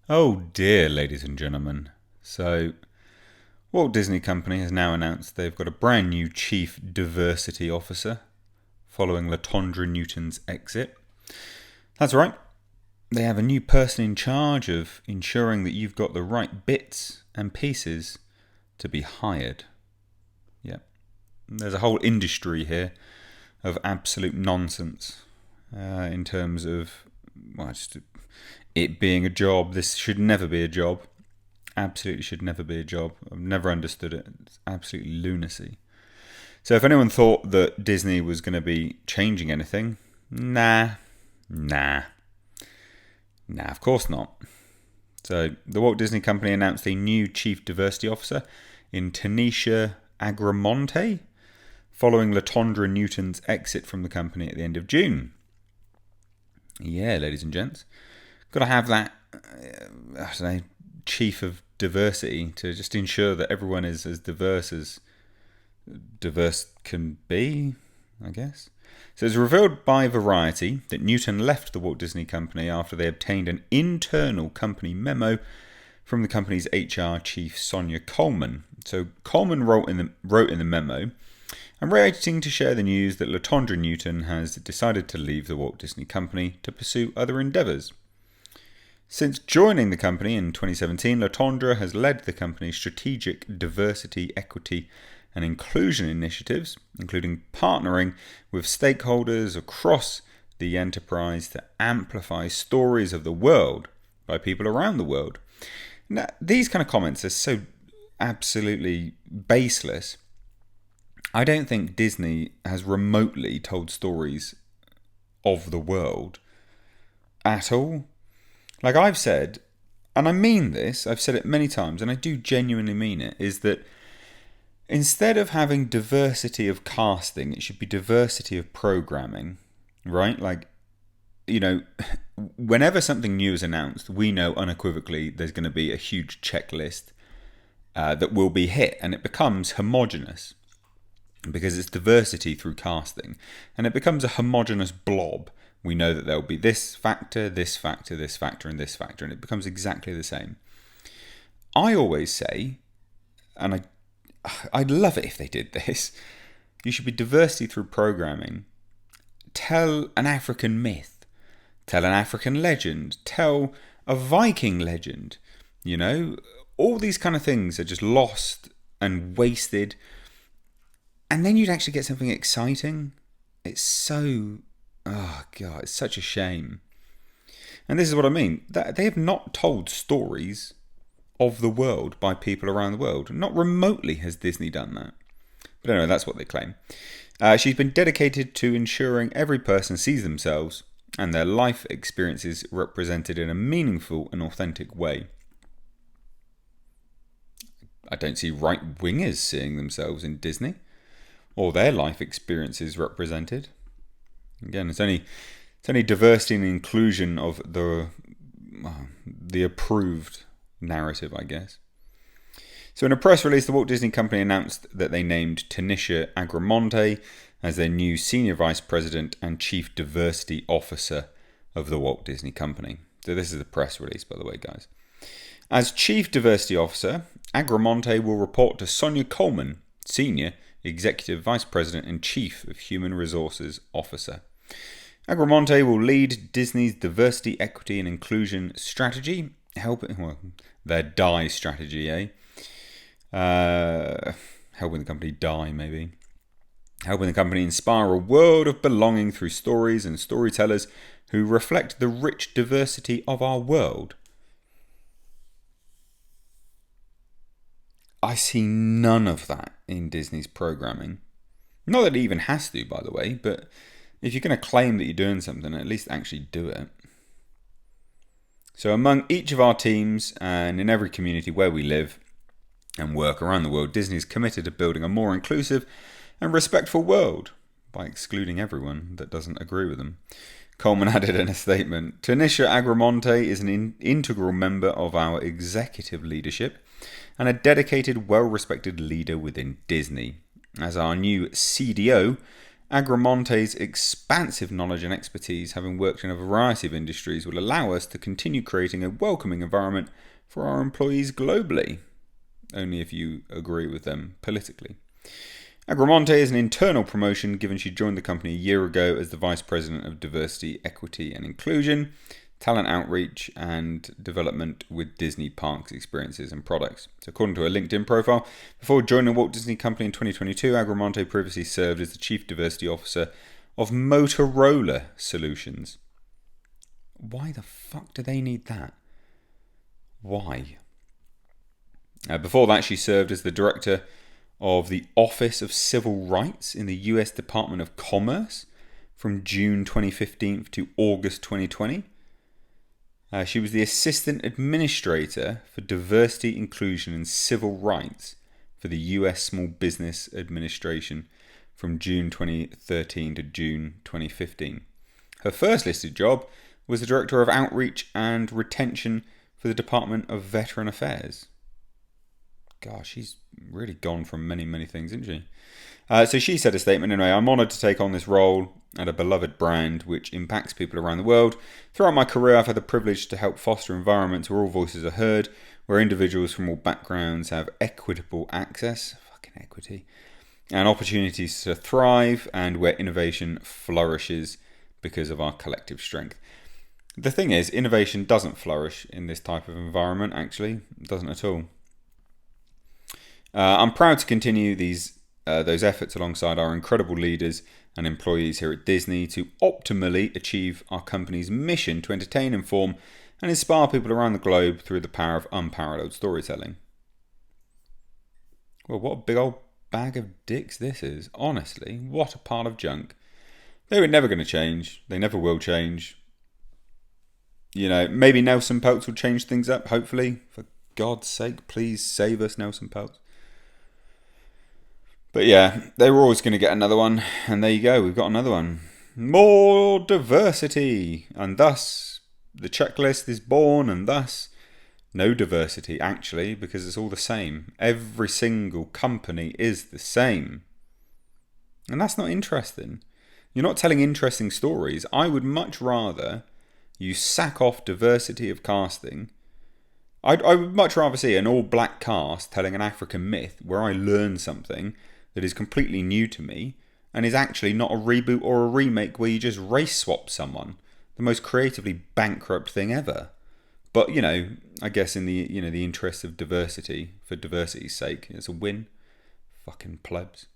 Oh dear, ladies and gentlemen. So, Walt Disney Company has now announced they've got a brand new Chief Diversity Officer following Latondra Newton's exit. That's right, they have a new person in charge of ensuring that you've got the right bits and pieces to be hired. Yeah, there's a whole industry here of absolute nonsense in terms of just it being a job. This should never be a job. Absolutely should never be a job. I've never understood it. It's absolutely lunacy. So if anyone thought that Disney was going to be changing anything, nah, of course not. So the Walt Disney Company announced a new Chief Diversity Officer in Tanisha Agramonte, following Latondra Newton's exit from the company at the end of June. Yeah, ladies and gents, got to have that chief of diversity to just ensure that everyone is as diverse can be, I guess. So it's revealed by Variety that Newton left the Walt Disney Company after they obtained an internal company memo from the company's HR chief, Sonia Coleman. So Coleman wrote in the memo, "I'm writing to share the news that Latondra Newton has decided to leave the Walt Disney Company to pursue other endeavours. Since joining the company in 2017, Latondra has led the company's strategic diversity, equity, and inclusion initiatives, including partnering with stakeholders across the enterprise to amplify stories of the world by people around the world." Now, these kind of comments are so absolutely baseless. I don't think Disney has remotely told stories of the world at all. Like I've said, and I mean this, I've said it many times, and I do genuinely mean it, is that instead of having diversity of casting, it should be diversity of programming, right? Like, whenever something new is announced, we know unequivocally there's going to be a huge checklist that will be hit, and it becomes homogenous because it's diversity through casting, and it becomes a homogenous blob. We know that there'll be this factor, this factor, this factor, and this factor, and it becomes exactly the same. I always say, and I'd love it if they did this, you should be diversity through programming. Tell an African myth, tell an African legend, tell a Viking legend. All these kind of things are just lost and wasted, and then you'd actually get something exciting. It's so... oh, God, it's such a shame. And this is what I mean. They have not told stories of the world by people around the world. Not remotely has Disney done that. But anyway, that's what they claim. She's been dedicated to ensuring every person sees themselves and their life experiences represented in a meaningful and authentic way. I don't see right-wingers seeing themselves in Disney or their life experiences represented. Again, it's only diversity and inclusion of the approved narrative, I guess. So in a press release, the Walt Disney Company announced that they named Tanisha Agramonte as their new Senior Vice President and Chief Diversity Officer of the Walt Disney Company. So this is the press release, by the way, guys. As Chief Diversity Officer, Agramonte will report to Sonia Coleman, Senior Executive Vice President and Chief of Human Resources Officer. Agramonte will lead Disney's diversity, equity, and inclusion strategy, their DIE strategy, helping the company die, maybe. Helping the company inspire a world of belonging through stories and storytellers who reflect the rich diversity of our world. I see none of that in Disney's programming. Not that it even has to, by the way, but if you're going to claim that you're doing something, at least actually do it. So among each of our teams and in every community where we live and work around the world, Disney is committed to building a more inclusive and respectful world by excluding everyone that doesn't agree with them. Coleman added in a statement, Tanisha Agramonte is an integral member of our executive leadership and a dedicated, well-respected leader within Disney. As our new CDO, Agramonte's expansive knowledge and expertise, having worked in a variety of industries, will allow us to continue creating a welcoming environment for our employees globally. Only if you agree with them politically. Agramonte is an internal promotion given she joined the company a year ago as the Vice President of Diversity, Equity and Inclusion, Talent Outreach and Development with Disney Parks Experiences and Products. So according to her LinkedIn profile, before joining the Walt Disney Company in 2022, Agramonte previously served as the Chief Diversity Officer of Motorola Solutions. Why the fuck do they need that? Why? Before that, she served as the Director of the Office of Civil Rights in the US Department of Commerce from June 2015 to August 2020. She was the Assistant Administrator for Diversity, Inclusion and Civil Rights for the US Small Business Administration from June 2013 to June 2015. Her first listed job was the Director of Outreach and Retention for the Department of Veteran Affairs. Gosh, she's really gone from many, many things, isn't she? So she said a statement anyway, I'm honoured to take on this role at a beloved brand which impacts people around the world. Throughout my career, I've had the privilege to help foster environments where all voices are heard, where individuals from all backgrounds have equitable access, fucking equity, and opportunities to thrive, and where innovation flourishes because of our collective strength. The thing is, innovation doesn't flourish in this type of environment, actually. It doesn't at all. I'm proud to continue those efforts alongside our incredible leaders and employees here at Disney to optimally achieve our company's mission to entertain, inform, and inspire people around the globe through the power of unparalleled storytelling. Well, what a big old bag of dicks this is. Honestly, what a pile of junk. They were never going to change. They never will change. You know, maybe Nelson Peltz will change things up, hopefully. For God's sake, please save us, Nelson Peltz. But yeah, they were always going to get another one, and there you go, we've got another one. More diversity, and thus the checklist is born, and thus no diversity, actually, because it's all the same. Every single company is the same. And that's not interesting. You're not telling interesting stories. I would much rather you sack off diversity of casting. I would much rather see an all-black cast telling an African myth where I learn something that is completely new to me and is actually not a reboot or a remake where you just race swap someone. The most creatively bankrupt thing ever. But, you know, I guess in the interest of diversity, for diversity's sake, it's a win. Fucking plebs.